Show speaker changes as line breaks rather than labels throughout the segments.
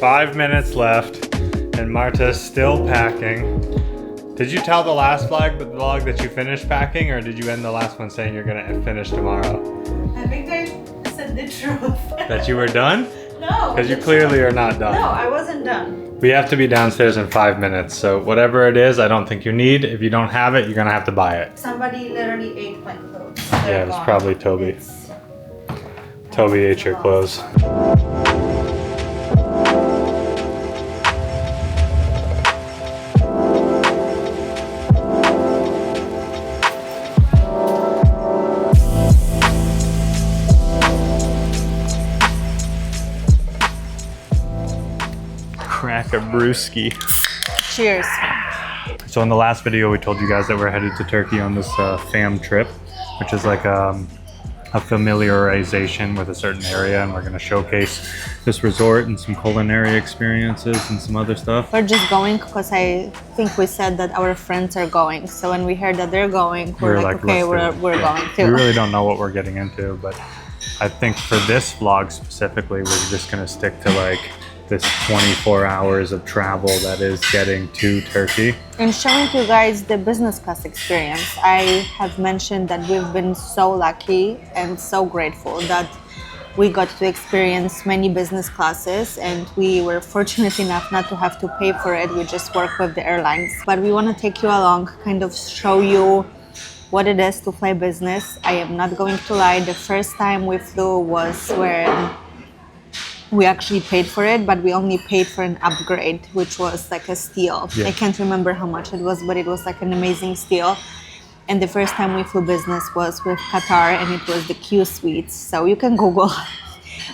5 minutes left, and Marta's still packing. Did you tell the last vlog that you finished packing, or did you end the last one saying you're gonna finish tomorrow?
I think I said the truth.
That you were done?
No.
Because you clearly are not done.
No, I wasn't done.
We have to be downstairs in 5 minutes, so whatever it is, I don't think you need. If you don't have it, you're gonna have to buy it.
Somebody literally ate my clothes.
Yeah, it was probably Toby. Toby ate your clothes. Crack a brewski.
Cheers.
So in the last video, we told you guys that we're headed to Turkey on this fam trip, which is like a familiarization with a certain area, and we're going to showcase this resort and some culinary experiences and some other stuff.
We're just going because I think we said that our friends are going. So when we heard that they're going, we're like okay, we're going too.
We really don't know what we're getting into, but I think for this vlog specifically, we're just going to stick to like this 24 hours of travel that is getting to Turkey.
And showing you guys the business class experience. I have mentioned that we've been so lucky and so grateful that we got to experience many business classes, and we were fortunate enough not to have to pay for it. We just work with the airlines. But we want to take you along, kind of show you what it is to fly business. I am not going to lie, the first time we flew was when we actually paid for it, but we only paid for an upgrade, which was like a steal. Yeah. I can't remember how much it was, but it was like an amazing steal. And the first time we flew business was with Qatar, and it was the Q Suites. So you can Google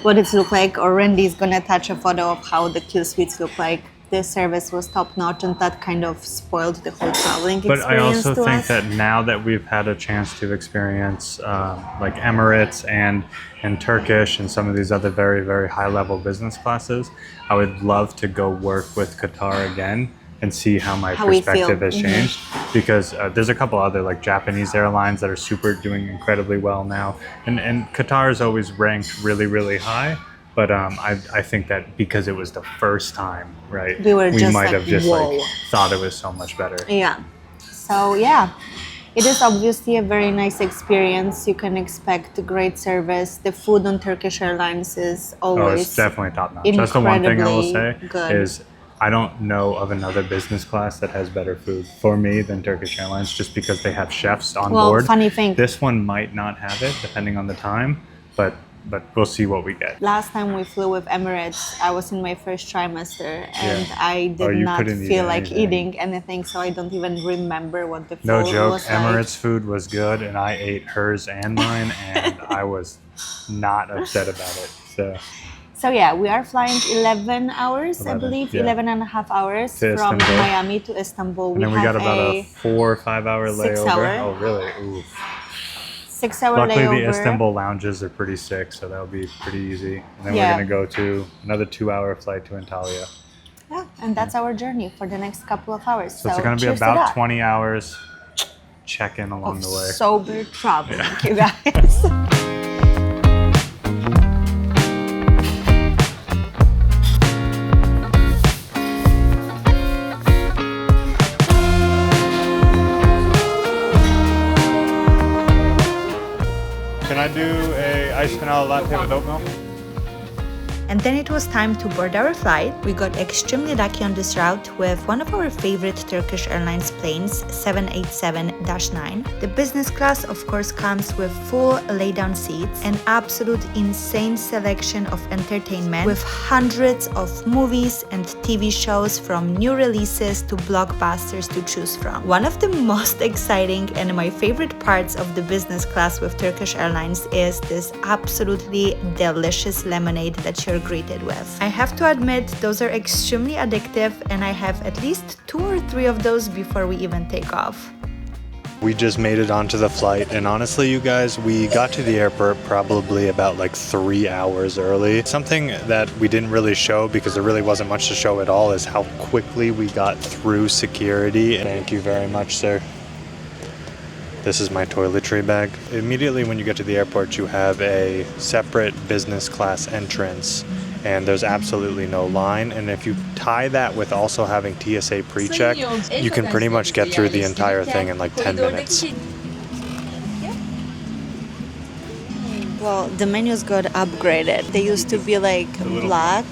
what it looked like, or Randy's gonna attach a photo of how the Q Suites look like. The service was top notch, and that kind of spoiled the whole traveling experience.
But I also think
us.
that now that we've had a chance to experience like Emirates and Turkish and some of these other very, very high level business classes, I would love to go work with Qatar again and see how my perspective has changed. Because there's a couple other like Japanese airlines that are doing incredibly well now. And Qatar is always ranked really, really high. But I think that because it was the first time, right? We might have just like thought it was so much better.
Yeah. So yeah, it is obviously a very nice experience. You can expect great service. The food on Turkish Airlines is always
it's definitely top notch. That's the one thing I will say
good.
Is I don't know of another business class that has better food for me than Turkish Airlines, just because they have chefs on board.
Funny thing.
This one might not have it depending on the time, but we'll see what we get.
Last time we flew with Emirates, I was in my first trimester, and I did not feel like eating anything, so I don't even remember what the food was like.
No joke, Emirates food was good, and I ate hers and mine, and I was not upset about it.
So yeah, we are flying 11 hours, I believe, 11 and a half hours from Miami to Istanbul.
And then we got about a 4 or 5 hour layover.
6 hour.
Oh, really? Oof.
6 hour
Luckily,
layover.
the Istanbul lounges are pretty sick, so that'll be pretty easy. And then we're going to go to another 2 hour flight to Antalya.
Yeah, and that's our journey for the next couple of hours.
So it's going to be about 20 hours. Check in along the way.
Sober traveling, you guys.
Can I do a iced vanilla latte with oat milk?
And then it was time to board our flight. We got extremely lucky on this route with one of our favorite Turkish Airlines planes, 787-9. The business class of course comes with full lay-down seats, an absolute insane selection of entertainment with hundreds of movies and TV shows from new releases to blockbusters to choose from. One of the most exciting and my favorite parts of the business class with Turkish Airlines is this absolutely delicious lemonade that you're greeted with. I have to admit, those are extremely addictive, and I have at least 2 or 3 of those before we even take off.
We just made it onto the flight, and honestly, you guys, we got to the airport probably about like 3 hours early. Something that we didn't really show, because there really wasn't much to show at all, is how quickly we got through security. Thank you very much, sir. This is my toiletry bag. Immediately when you get to the airport, you have a separate business class entrance, and there's absolutely no line. And if you tie that with also having TSA pre-check, you can pretty much get through the entire thing in like 10 minutes.
Well, the menus got upgraded. They used to be like black.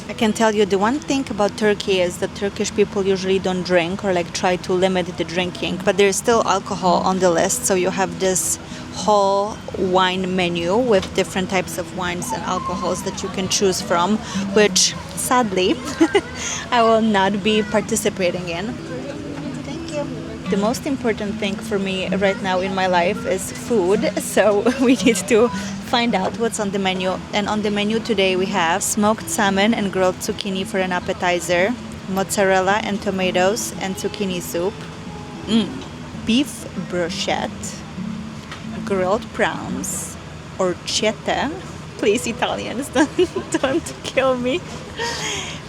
I can tell you the one thing about Turkey is that Turkish people usually don't drink or like try to limit the drinking, but there's still alcohol on the list. So you have this whole wine menu with different types of wines and alcohols that you can choose from, which sadly I will not be participating in. Thank you. The most important thing for me right now in my life is food, so we need to find out what's on the menu. And on the menu today we have smoked salmon and grilled zucchini for an appetizer, mozzarella and tomatoes and zucchini soup, beef brochette, grilled prawns, orchetta, please Italians don't kill me,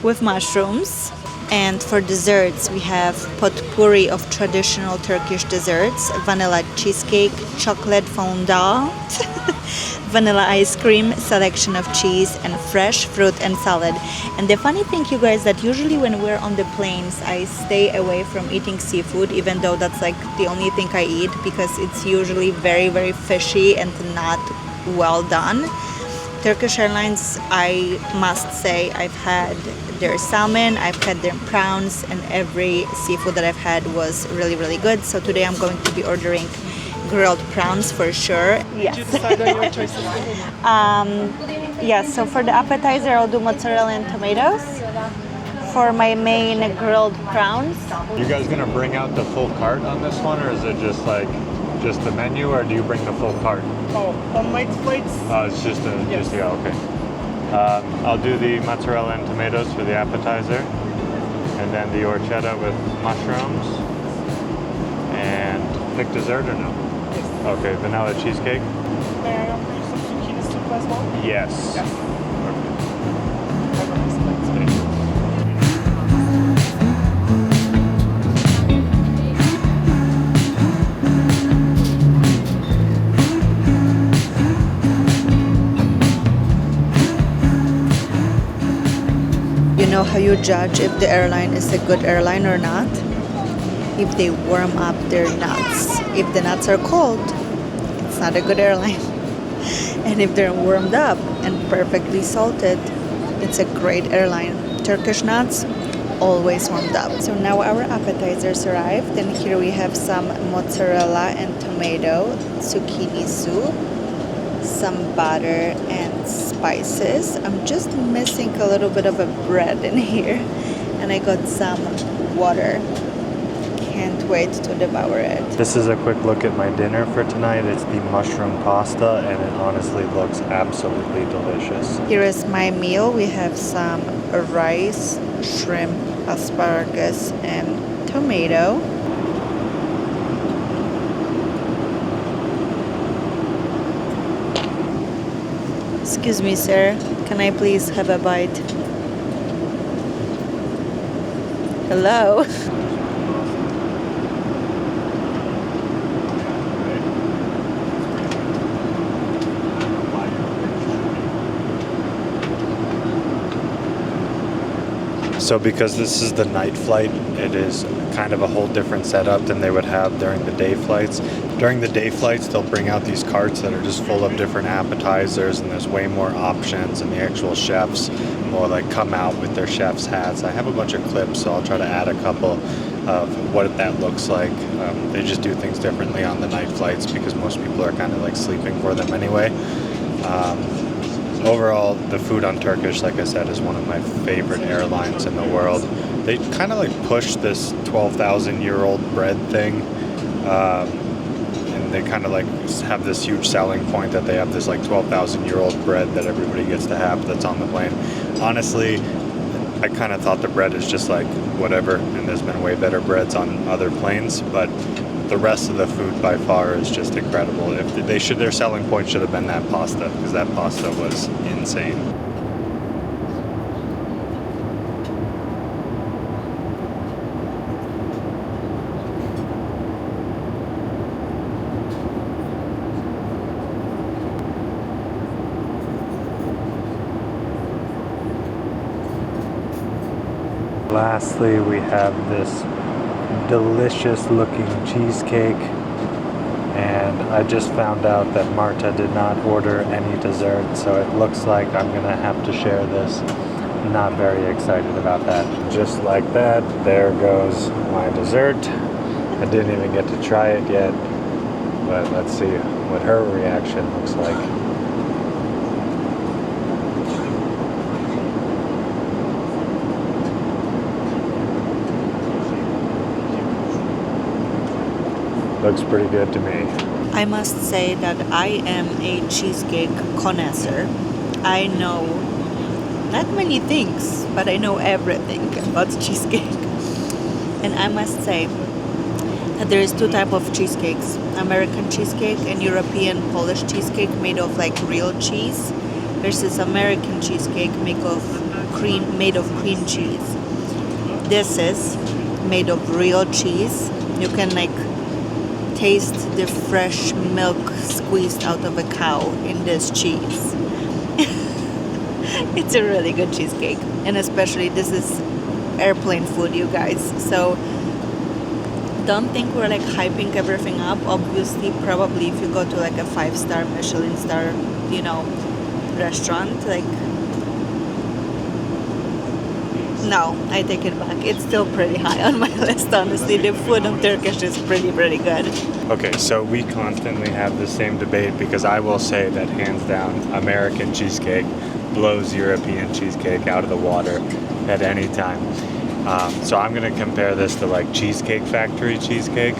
with mushrooms. And for desserts, we have potpourri of traditional Turkish desserts, vanilla cheesecake, chocolate fondant, vanilla ice cream, selection of cheese, and fresh fruit and salad. And the funny thing, you guys, that usually when we're on the planes, I stay away from eating seafood, even though that's like the only thing I eat, because it's usually very, very fishy and not well done. Turkish Airlines, I must say, I've had their salmon, I've had their prawns, and every seafood that I've had was really, really good. So today I'm going to be ordering grilled prawns for sure. Yes.
Did you decide on your choices?
Yes, so for the appetizer, I'll do mozzarella and tomatoes. For my main grilled prawns,
You guys gonna bring out the full cart on this one, or is it just like just the menu, or do you bring the full cart?
Oh, on my flights?
It's just a
Yes.
just yeah, okay. I'll do the mozzarella and tomatoes for the appetizer, and then the orchetta with mushrooms. And pick dessert or no?
Yes.
Okay, vanilla cheesecake.
May I offer you some zucchini soup as well?
Yes.
Yes.
Perfect.
Thank you.
you know how you judge if the airline is a good airline or not? If they warm up their nuts. If the nuts are cold, it's not a good airline. And if they're warmed up and perfectly salted, it's a great airline. Turkish nuts, always warmed up. So now our appetizers arrived, and here we have some mozzarella and tomato, zucchini soup, some butter and spices. I'm just missing a little bit of a bread in here, and I got some water. Can't wait to devour it.
This is a quick look at my dinner for tonight. It's the mushroom pasta, and it honestly looks absolutely delicious.
Here is my meal. We have some rice, shrimp, asparagus, and tomato. Excuse me, sir. Can I please have a bite? Hello.
So because this is the night flight, it is kind of a whole different setup than they would have during the day flights. During the day flights, they'll bring out these carts that are just full of different appetizers, and there's way more options, and the actual chefs will like come out with their chef's hats. I have a bunch of clips, so I'll try to add a couple of what that looks like. They just do things differently on the night flights because most people are kind of like sleeping for them anyway. Overall, the food on Turkish, like I said, is one of my favorite airlines in the world. They kind of like push this 12,000-year-old bread thing, and they kind of like have this huge selling point that they have this like 12,000-year-old bread that everybody gets to have that's on the plane. Honestly, I kind of thought the bread is just like whatever, and there's been way better breads on other planes, but the rest of the food by far is just incredible. If they should, their selling point should have been that pasta, because that pasta was insane. Lastly, we have this delicious looking cheesecake. And I just found out that Marta did not order any dessert, so it looks like I'm gonna have to share this. Not very excited about that. Just like that, there goes my dessert. I didn't even get to try it yet, but let's see what her reaction looks like. Looks pretty good to me.
I must say that I am a cheesecake connoisseur. I know not many things, but I know everything about cheesecake. And I must say that there is two types of cheesecakes: American cheesecake and European Polish cheesecake made of like real cheese, versus American cheesecake made of cream cheese. This is made of real cheese. You can like taste the fresh milk squeezed out of a cow in this cheese. It's a really good cheesecake, and especially this is airplane food, you guys. So don't think we're like hyping everything up. Obviously, probably if you go to like a 5-star Michelin star, you know, restaurant, like, no, I take it back. It's still pretty high on my list, honestly. The food in Turkish is pretty good.
Okay, so we constantly have the same debate because I will say that hands down, American cheesecake blows European cheesecake out of the water at any time. So I'm gonna compare this to like Cheesecake Factory cheesecake.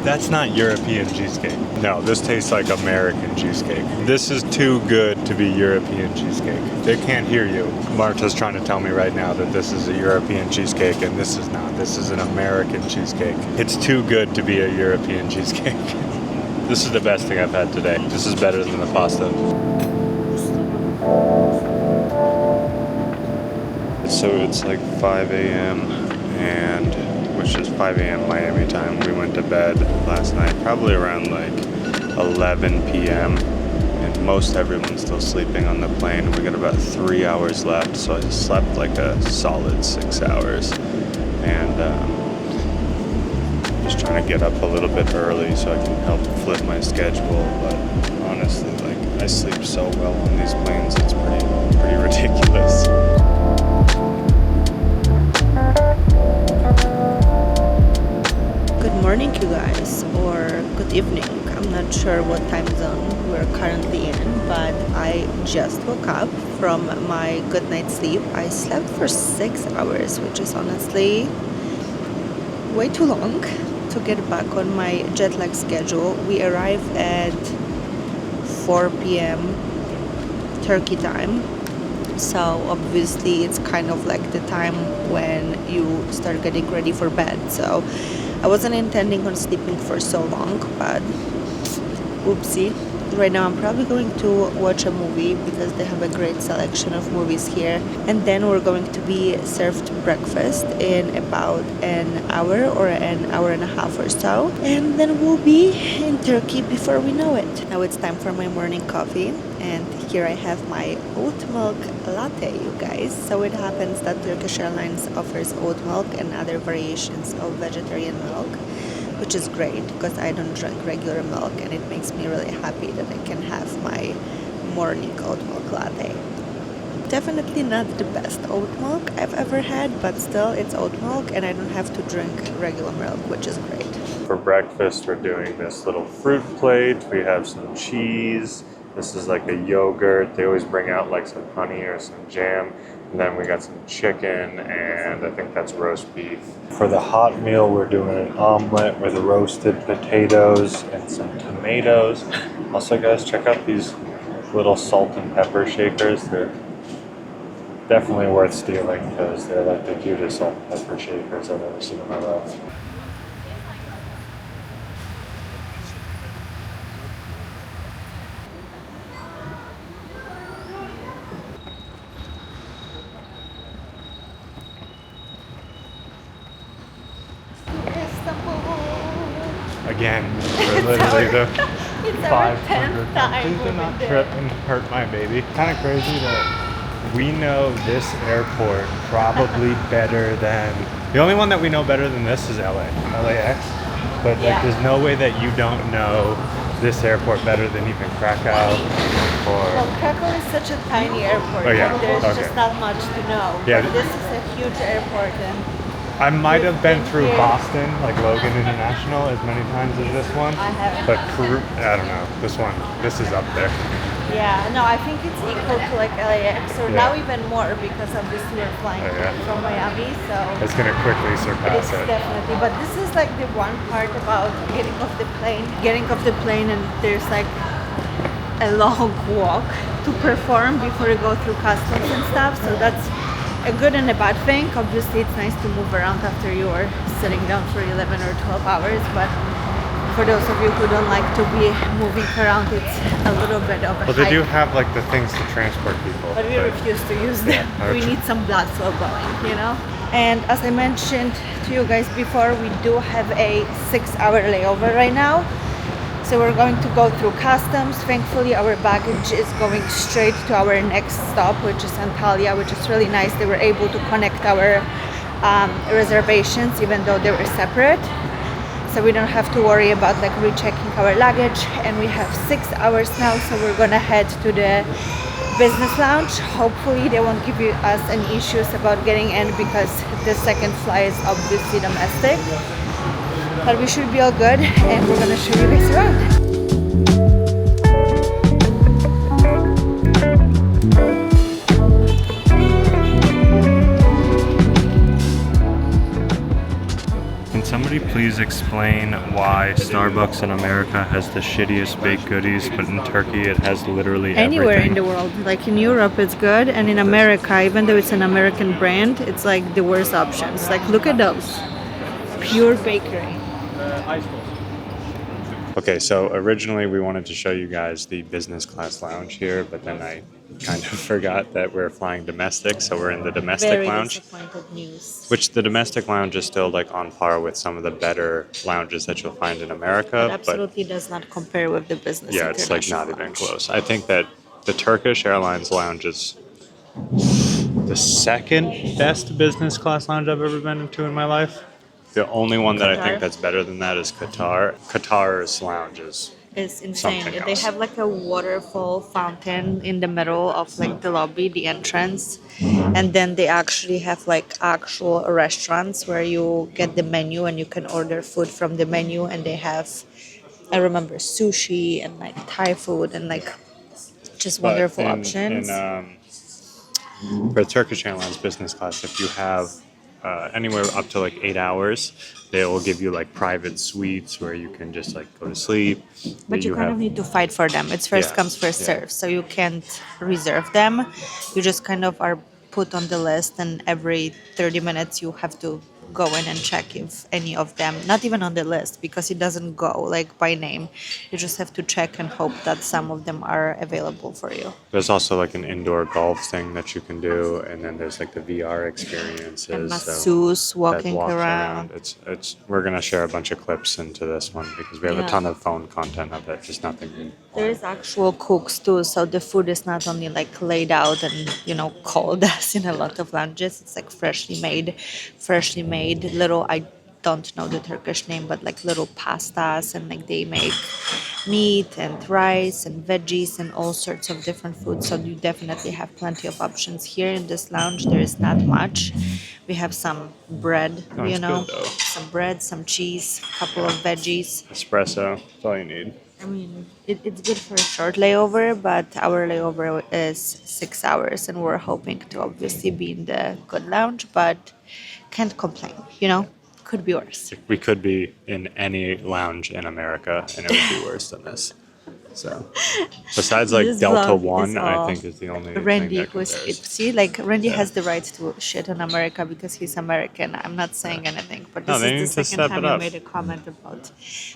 That's not European cheesecake. No, this tastes like American cheesecake. This is too good to be European cheesecake. They can't hear you. Marta's trying to tell me right now that this is a European cheesecake, and this is not. This is an American cheesecake. It's too good to be a European cheesecake. This is the best thing I've had today. This is better than the pasta. So it's like 5 a.m. and which is 5 a.m. Miami time. We went to bed last night, probably around like 11 p.m. And most everyone's still sleeping on the plane. We got about 3 hours left, so I slept like a solid 6 hours. And just trying to get up a little bit early so I can help flip my schedule. But honestly, like I sleep so well on these planes, it's pretty ridiculous.
Good morning, you guys, or good evening. I'm not sure what time zone we're currently in, but I just woke up from my good night's sleep. I slept for 6 hours, which is honestly way too long to get back on my jet lag schedule. We arrive at 4 p.m. Turkey time. So obviously it's kind of like the time when you start getting ready for bed. So I wasn't intending on sleeping for so long, but oopsie. Right now I'm probably going to watch a movie because they have a great selection of movies here. And then we're going to be served breakfast in about an hour or an hour and a half or so. And then we'll be in Turkey before we know it. Now it's time for my morning coffee. And here I have my oat milk latte, you guys. So it happens that Turkish Airlines offers oat milk and other variations of vegetarian milk, which is great because I don't drink regular milk, and it makes me really happy that I can have my morning oat milk latte. Definitely not the best oat milk I've ever had, but still it's oat milk and I don't have to drink regular milk, which is great.
For breakfast, we're doing this little fruit plate. We have some cheese. This is like a yogurt. They always bring out like some honey or some jam. And then we got some chicken, and I think that's roast beef. For the hot meal, we're doing an omelet with roasted potatoes and some tomatoes. Also, guys, check out these little salt and pepper shakers. They're definitely worth stealing because they're like the cutest salt and pepper shakers I've ever seen in my life. Again, we're literally the 500th time. Please do not trip and hurt my baby. Kind of crazy that we know this airport probably better than the only one that we know better than this is LAX. But like,
Yeah.
there's no way that you don't know this airport better than even Krakow or
Krakow is such a tiny airport.
Oh, yeah.
And there's
Okay.
just not much to know.
Yeah.
But this is a huge airport, and
I might have been
We've been
through
here.
Boston, like Logan International, as many times as this one.
I haven't.
But I don't know. This is up there.
yeah, no, I think it's equal to like LAX, or
Yeah.
now even more because obviously we're flying
Oh, yeah.
from Miami, so
It's gonna quickly
it's
surpass it.
definitely. But this is like the one part about getting off the plane, and there's like a long walk to perform before you go through customs and stuff. So that's a good and a bad thing. Obviously, it's nice to move around after you are sitting down for 11 or 12 hours, but for those of you who don't like to be moving around, it's a little bit of a
Well, they
hike.
do have like the things to transport people.
But we refuse to use them.
Yeah,
We
okay.
need some blood flow going, you know? And as I mentioned to you guys before, we do have a 6-hour layover right now. So we're going to go through customs. Thankfully, our baggage is going straight to our next stop, which is Antalya, which is really nice. They were able to connect our reservations, even though they were separate. So we don't have to worry about like rechecking our luggage. And we have 6 hours now, so we're gonna head to the business lounge. Hopefully they won't give us any issues about getting in, because the second flight is obviously domestic. But we should be all good, and we're gonna show you guys around.
Can somebody please explain why Starbucks in America has the shittiest baked goodies, but in Turkey it has literally
Anywhere
everything?
in the world, like in Europe it's good, and in America, even though it's an American brand, it's like the worst options. Like look at those, pure bakery.
Okay, so originally we wanted to show you guys the business class lounge here, but then I kind of forgot that we're flying domestic, so we're in the domestic
Very
lounge.
disappointed news.
Which the domestic lounge is still like on par with some of the better lounges that you'll find in America,
It absolutely does not compare with the business.
yeah, it's like not
international
even
lounge.
close. I think that the Turkish Airlines lounge is the second best business class lounge I've ever been into in my life. The only one that I
Qatar?
think that's better than that is Qatar. Qatar's lounge is
It's insane.
something
They
else.
have like a waterfall fountain in the middle of like the lobby, the entrance, and then they actually have like actual restaurants where you get the menu and you can order food from the menu, and they have, I remember, sushi and like Thai food and like just
But
wonderful
in-
options.
For Turkish Airlines business class, if you have anywhere up to like 8 hours, they will give you like private suites where you can just like go to sleep.
But you kind of need to fight for them. It's first
Yeah,
comes, first
yeah.
serve. So you can't reserve them. You just kind of are put on the list, and every 30 minutes you have to go in and check if any of them, not even on the list because it doesn't go like by name. You just have to check and hope that some of them are available for you.
There's also like an indoor golf thing that you can do, and then there's like the VR experiences.
And
so
masseuse
that
walking
walks
around.
It's we're gonna share a bunch of clips into this one because we have
Yeah.
a ton of phone content of it, just nothing.
There is actual cooks too, so the food is not only like laid out and cold as in a lot of lounges. It's like freshly made little. I don't know the Turkish name, but like little pastas, and like they make meat and rice and veggies and all sorts of different foods. So you definitely have plenty of options here in this lounge. There is not much. We have some bread,
Oh, it's good, though.
some bread, some cheese, a couple of veggies.
Espresso, that's all you need.
I mean, it's good for a short layover, but our layover is 6 hours, and we're hoping to obviously be in the good lounge, but can't complain, Could be worse.
We could be in any lounge in America, and it would be worse than this. So, besides like
This
Delta
vlog is
One, I
all
think is the only
Randy,
thing that
who's
compares.
Randy has the right to shit on America because he's American. I'm not saying anything, but
No,
this
they
is
need
the
to
second
step
time
it
you
up.
made a comment about.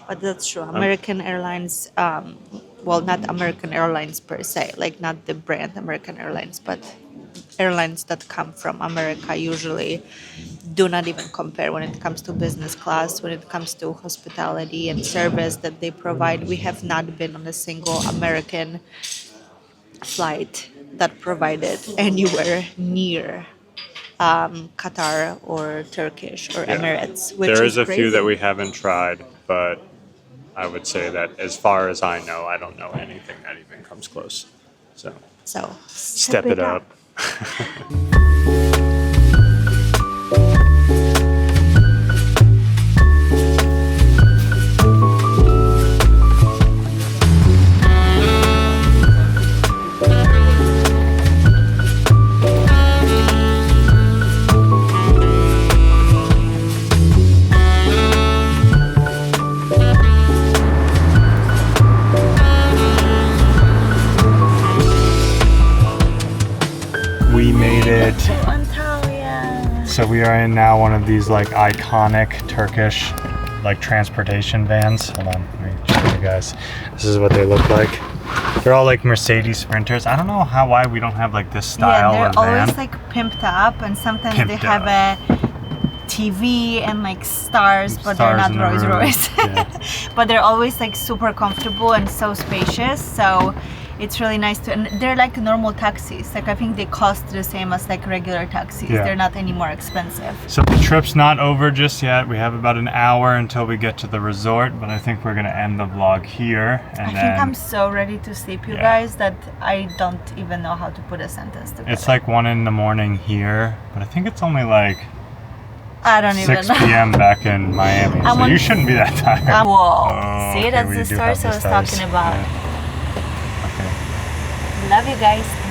But that's true. American Airlines, not American Airlines per se, like not the brand American Airlines, but airlines that come from America usually do not even compare when it comes to business class, when it comes to hospitality and service that they provide. We have not been on a single American flight
that provided anywhere near Qatar or Turkish or Emirates, which
There
is
is a
crazy.
few that we haven't tried, but I would say that as far as I know, I don't know anything that even comes close. So
So
step it up. We made it.
Antalya.
So we are in now one of these like iconic Turkish like transportation vans. Hold on, let me show you guys. This is what they look like. They're all like Mercedes Sprinters. I don't know why we don't have like this style
Yeah,
of
they're
van.
always like pimped up, and sometimes they
Pimped
have
up.
a TV and like stars, but they're
Stars
not
in the
Rolls
room.
Royce.
Yeah.
But they're always like super comfortable and so spacious. So it's really nice to, and they're like normal taxis. Like I think they cost the same as like regular taxis.
Yeah.
They're not any more expensive.
So the trip's not over just yet. We have about an hour until we get to the resort, but I think we're gonna end the vlog here. And
I
then
think I'm so ready to sleep, you
Yeah.
guys, that I don't even know how to put a sentence together.
it's like 1 a.m. here, but I think it's only like
I don't
6
even know.
p.m. back in Miami.
I'm
So
on-
you shouldn't be that tired.
Whoa.
Oh,
See,
okay,
that's
we
the
do
stars
have
I was
stars.
talking about.
Yeah. Okay.
Love you guys.